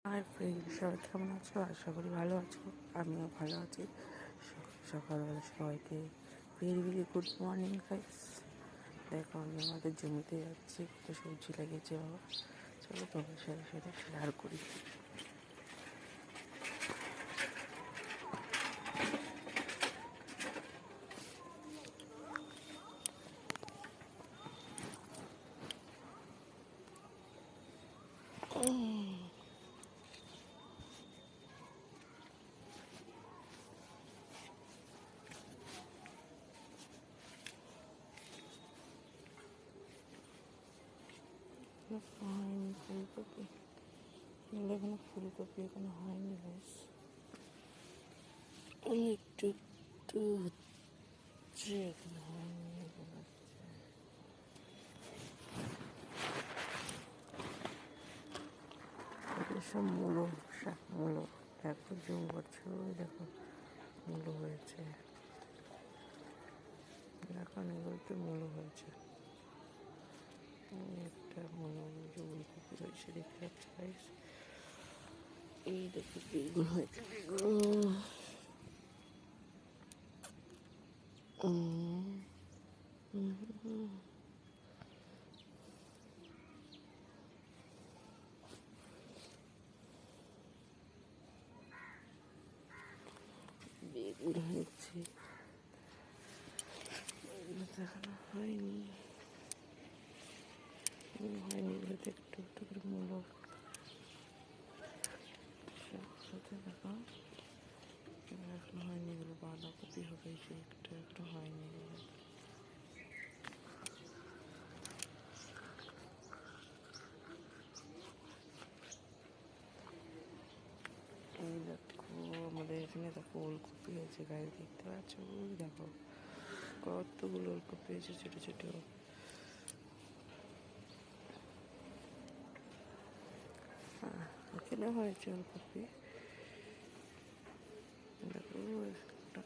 Hi friend, সবাই কেমন আছো? আশা করি ভালো আছো। আমিও ভালো আছি। সকালবেলা সবাইকে very very good morning guys. দেখো আমি আমাদের জমিতে যাচ্ছি, কত সবজি লাগিয়েছে বাবা। চলো তোমার সাথে সাথে শেয়ার করি। হয়নি ফুলকপি, এখানে ফুলকপি এখানে হয়নি গাইস, একটু একটু হচ্ছে, এখানে হয়নি। সব মূলো, শাক মূলো, দেখো জুম করছে, ওই দেখো মূলো হয়েছে, এখন এগুলোতে মূলো হয়েছে। একটা মূলো ফুলকপি হয়েছে, দেখতে পাচ্ছি গাইস। এই দেখো বেগুন হয়েছে, বেগুন বেগুন হয়েছে, এগুলো দেখানো হয়নি, হয়নি এগুলোতে একটু একটু করে মূলো সাথে দেখো, এখন হয়নি। এগুলো বাঁধাকপি হবে, যে একটু একটু হয়নি এগুলো। এই দেখো আমাদের এখানে দেখো ওলকপি হয়েছে গায়ে, দেখতে পাচ্ছ? ওই দেখো কতগুলো ওলকপি হয়েছে, ছোটো ছোটো। এখানে হয়েছে ওলকপি, দেখো একটা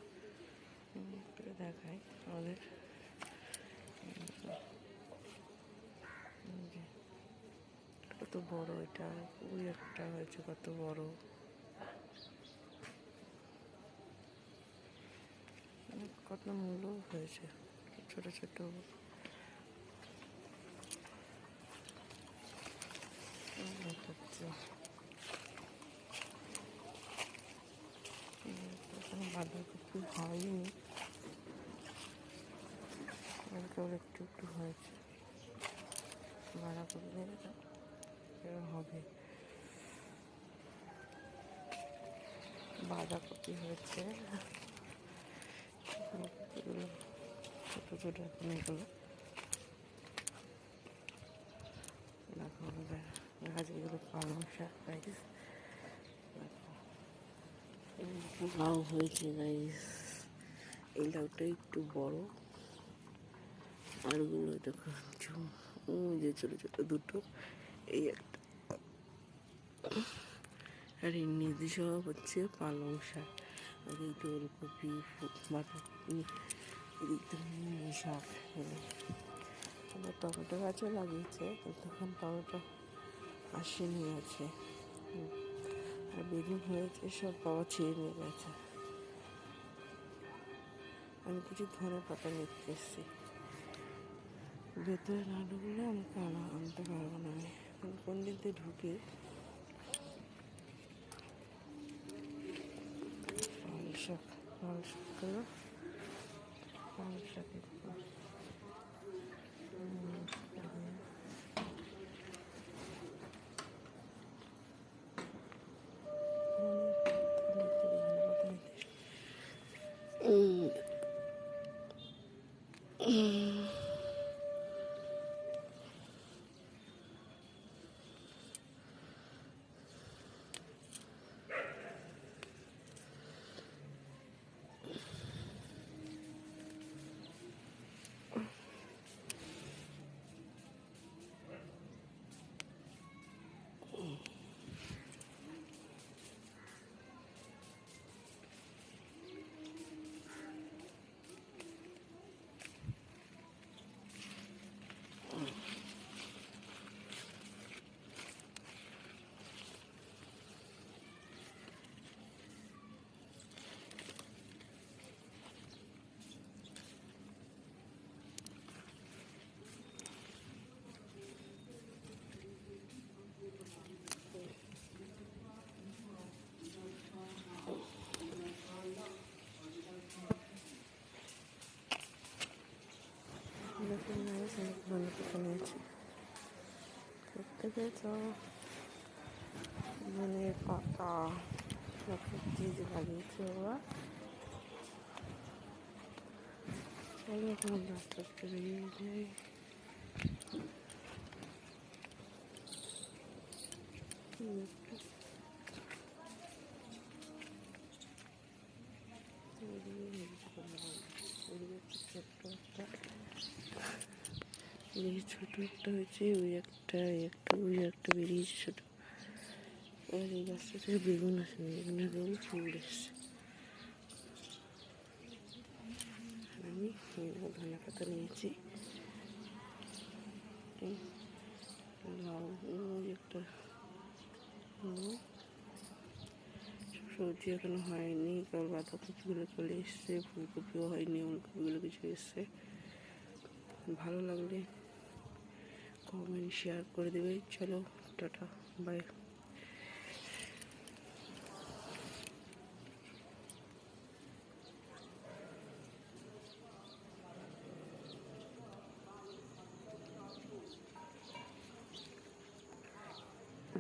দেখায় আমাদের কত বড় এটা, ওই একটা হয়েছে কত বড়, কত মূল্য হয়েছে ছোট ছোট। বাঁধাকপি হয়নি, কেবল একটু একটু হয়েছে। বাঁধাকপি হবে, বাঁধাকপি হয়েছে, ফুলকপিগুলো ছোটো ছোটো এখন এগুলো। দেখো আমাদের গাছগুলো পালং শাক গাইস, লাউ হয়েছে গাইস। এই লাউটা একটু বড়, আরগুলো দেখো ওই যে ছোটো ছোটো দুটো, এই একটা। আর এর নিচে সব হচ্ছে পালং শাক, আর এই তো ওলকপি, বাঁধাকপি, এদিকটা শাক। আবার টমেটো গাছও লাগিয়েছে, কিন্তু এখন টমেটো আসেনি আছে। আর বেগুন হয়েছে, সব বাবা ছেড়ে নিয়ে গেছে। আমি কিছু ধনে পাতা নিতে এসেছি, ভেতরে না ঢুকলে আমাকে আনতে পারবো না। আমি কোন দিক দিয়ে ঢুকি, লাল শাক, লাল শাকগুলো, লাল শাকের ধনে পাতা নিয়েছি, দেখতে পেয়েছ? ধনের পাতা চিজ লাগিয়েছে ওরা। চলো এখন আস্তে আস্তে বেরিয়ে যাই। ছোট একটা হয়েছে, ওই একটা ওই একটা বেরিয়েছে ছোট। আর এই গাছটা থেকে বেগুন আসেনি, বেগুনের রোল ফুল এসছে। আমি ধনে পাতা নিয়েছি, লাউ একটা সবজি এখনো হয়নি, কারণ বাঁধাকপিগুলো চলে এসছে, ফুলকপিও হয়নি, ওলকপিগুলো কিছু এসছে। ভালো লাগলে কমেন্ট শেয়ার করে দেবে। চলো টাটা, বাই।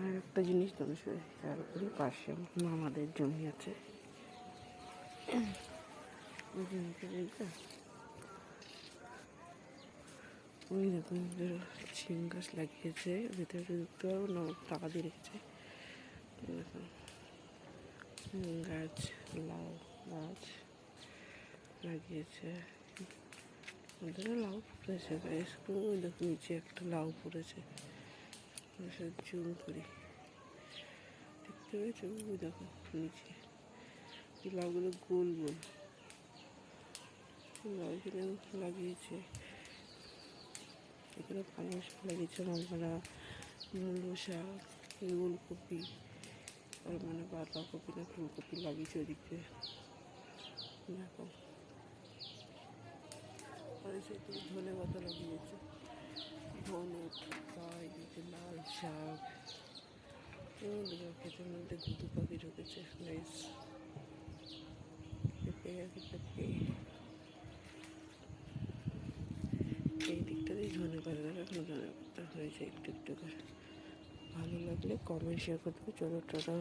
আর একটা জিনিস তোমার সাথে শেয়ার করি, পাশে মামাদের জমি আছে, ওই জমিতে দেখবে ওই দেখুন ছিম গাছ লাগিয়েছে, ভেতরে ঢুকতে পারবো না, টাকা দিয়ে রেখেছে। দেখুন গাছ, লাউ গাছ লাগিয়েছে, ওদের লাউ পড়েছে, দেখুন নিচে একটা লাউ পড়েছে, জুম করি, দেখতে পেয়েছো? ওই দেখো নিচে লাউগুলো গোল গোল লাউ এখানে লাগিয়েছে। এখানে পালং শাক লাগিয়েছে মামারা, মূলো শাক, ওলকপি, আর মানে বাঁধাকপি না ফুলকপি লাগিয়েছে ওদিকে দেখো। আর সেদিকে ধনে পাতা লাগিয়েছে, ধনে পাতা, এদিকে লাল শাক। ক্ষেতের মধ্যে ঘুঘু পাখি ঢুকেছে, বেশ পেঁপে আছে, পেঁপে। এই দিকটাতেই ধনে পাতা, এখন ধনে পাতা হয়েছে একটু একটু করে। ভালো লাগলে কমেন্ট শেয়ার করতে হবে। চলো টাটা।